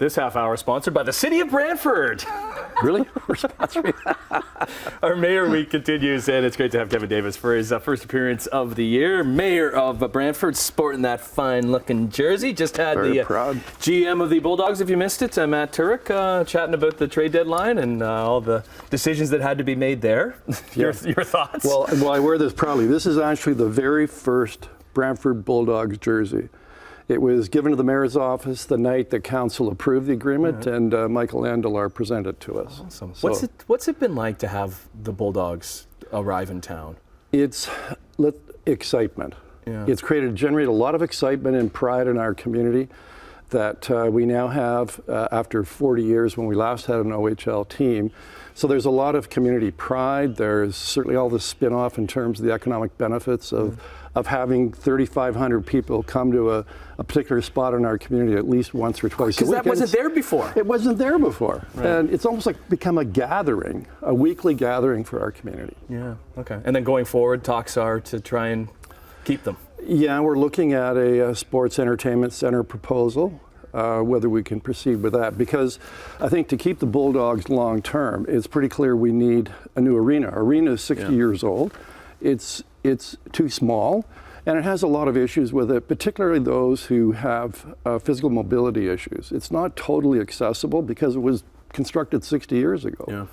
This half hour sponsored by the City of Brantford. Really? We're sponsoring Our Mayor Week continues, and it's great to have Kevin Davis for his first appearance of the year. Mayor of Brantford, sporting that fine-looking jersey. Just had Very proud. GM of the Bulldogs, if you missed it, Matt Turek, chatting about the trade deadline and all the decisions that had to be made there. Your thoughts? Well, I wear this proudly. This is actually the very first Brantford Bulldogs jersey. It was given to the mayor's office the night the council approved the agreement, and Michael Andelar presented it to us. Awesome. So, what's it been like to have the Bulldogs arrive in town? It's excitement. Yeah. It's generated a lot of excitement and pride in our community that we now have after 40 years when we last had an OHL team. So there's a lot of community pride. There's certainly all the spin-off in terms of the economic benefits of having 3,500 people come to a particular spot in our community at least once or twice a week. Because that wasn't there before. It wasn't there before. Right. And it's almost like become a gathering, a weekly gathering for our community. Yeah, okay. And then going forward, talks are to try and keep them. Yeah, we're looking at a sports entertainment center proposal, whether we can proceed with that. Because I think to keep the Bulldogs long term, it's pretty clear we need a new arena. Our arena is 60 years old. It's too small, and it has a lot of issues with it, particularly those who have physical mobility issues. It's not totally accessible because it was constructed 60 years ago. Yeah.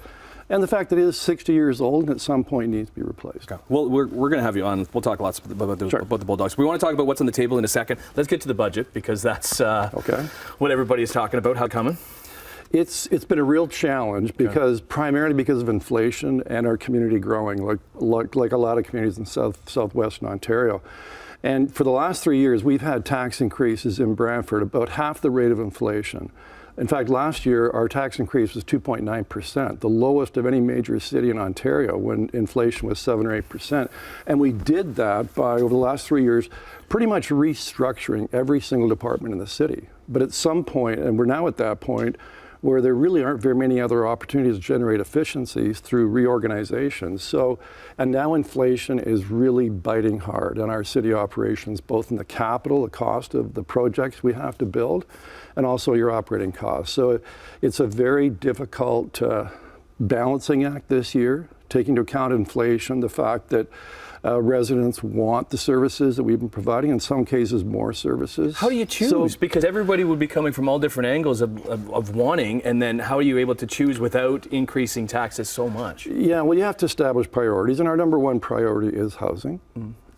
And the fact that it is 60 years old and at some point needs to be replaced. Okay. Well, we're going to have you on. We'll talk lots about the Bulldogs. We want to talk about what's on the table in a second. Let's get to the budget because that's what everybody's talking about. How coming? It's been a real challenge because primarily because of inflation and our community growing, like a lot of communities in southwestern Ontario. And for the last 3 years, we've had tax increases in Brantford about half the rate of inflation. In fact, last year, our tax increase was 2.9%, the lowest of any major city in Ontario when inflation was 7 or 8%. And we did that by, over the last 3 years, pretty much restructuring every single department in the city. But at some point, and we're now at that point, where there really aren't very many other opportunities to generate efficiencies through reorganization. So, and now inflation is really biting hard on our city operations, both in the capital, the cost of the projects we have to build, and also your operating costs. So it's a very difficult balancing act this year, taking into account inflation, the fact that residents want the services that we've been providing, in some cases more services. How do you choose? Because everybody would be coming from all different angles of wanting, and then how are you able to choose without increasing taxes so much? Yeah, well, you have to establish priorities, and our number one priority is housing.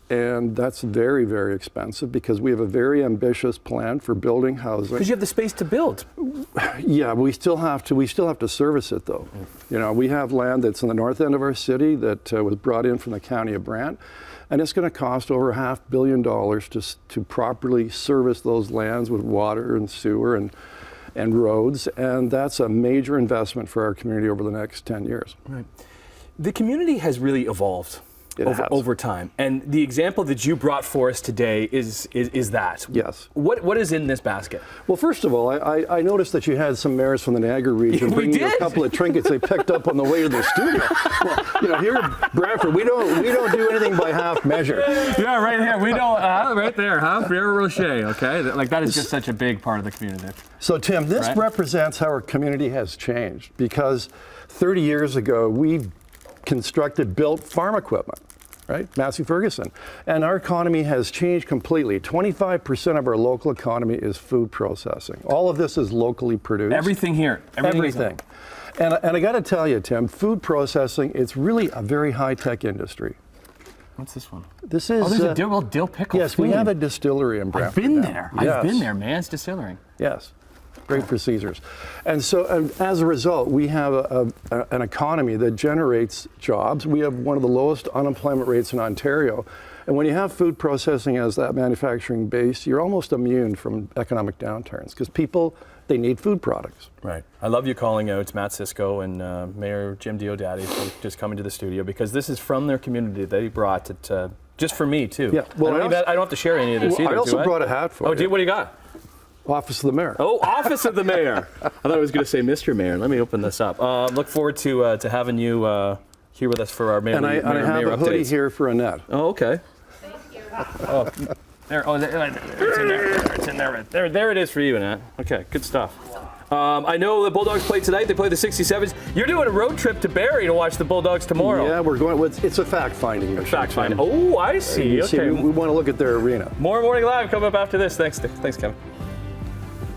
And that's very, very expensive because we have a very ambitious plan for building housing. Because you have the space to build. Yeah, we still have to service it though. You know, we have land that's in the north end of our city that was brought in from the county of Brant, and it's going to cost over $500 million to properly service those lands with water and sewer and roads, and that's a major investment for our community over the next 10 years. Right. The community has really evolved over time, and the example that you brought for us today is that. Yes. What is in this basket? Well, first of all, I noticed that you had some mayors from the Niagara region bringing a couple of trinkets they picked up on the way to the studio. Well, you know, here in Brantford, we don't do anything by half measure. Yeah, right here. We don't. Right there, huh? Pierre Rocher. Okay, like that is just such a big part of the community. So, Tim, this represents how our community has changed because 30 years ago we built farm equipment. Right, Massey Ferguson. And our economy has changed completely. 25% of our local economy is food processing. All of this is locally produced. Everything here. Everything. And I got to tell you, Tim, food processing, it's really a very high-tech industry. What's this one? This is... Oh, there's a dill pickle. Yes, we have a distillery in Brantford. I've been there. Yes. I've been there, Man's Distillery. Yes. Great for Caesars. And so as a result, we have an economy that generates jobs. We have one of the lowest unemployment rates in Ontario. And when you have food processing as that manufacturing base, you're almost immune from economic downturns because people, they need food products. Right. I love you calling out Matt Cisco and Mayor Jim Diodati for just coming to the studio because this is from their community. They brought it just for me, too. Yeah. Well, I don't have to share any of this either, I also brought a hat for you. Oh, what do you got? Office of the Mayor. Oh, Office of the Mayor. I thought I was going to say Mr. Mayor. Let me open this up. Look forward to having you here with us for our Mayor updates. And I have a hoodie here for Annette. Oh, okay. Thank you. Oh, there. Oh, it's in there. It's in there. Right there it is for you, Annette. Okay, good stuff. I know the Bulldogs play tonight. They play the 67s. You're doing a road trip to Barrie to watch the Bulldogs tomorrow. Yeah, we're going. It's a fact-finding mission. Fact-finding. Oh, I see. You Okay. see, we want to look at their arena. More Morning Live coming up after this. Thanks, Kevin.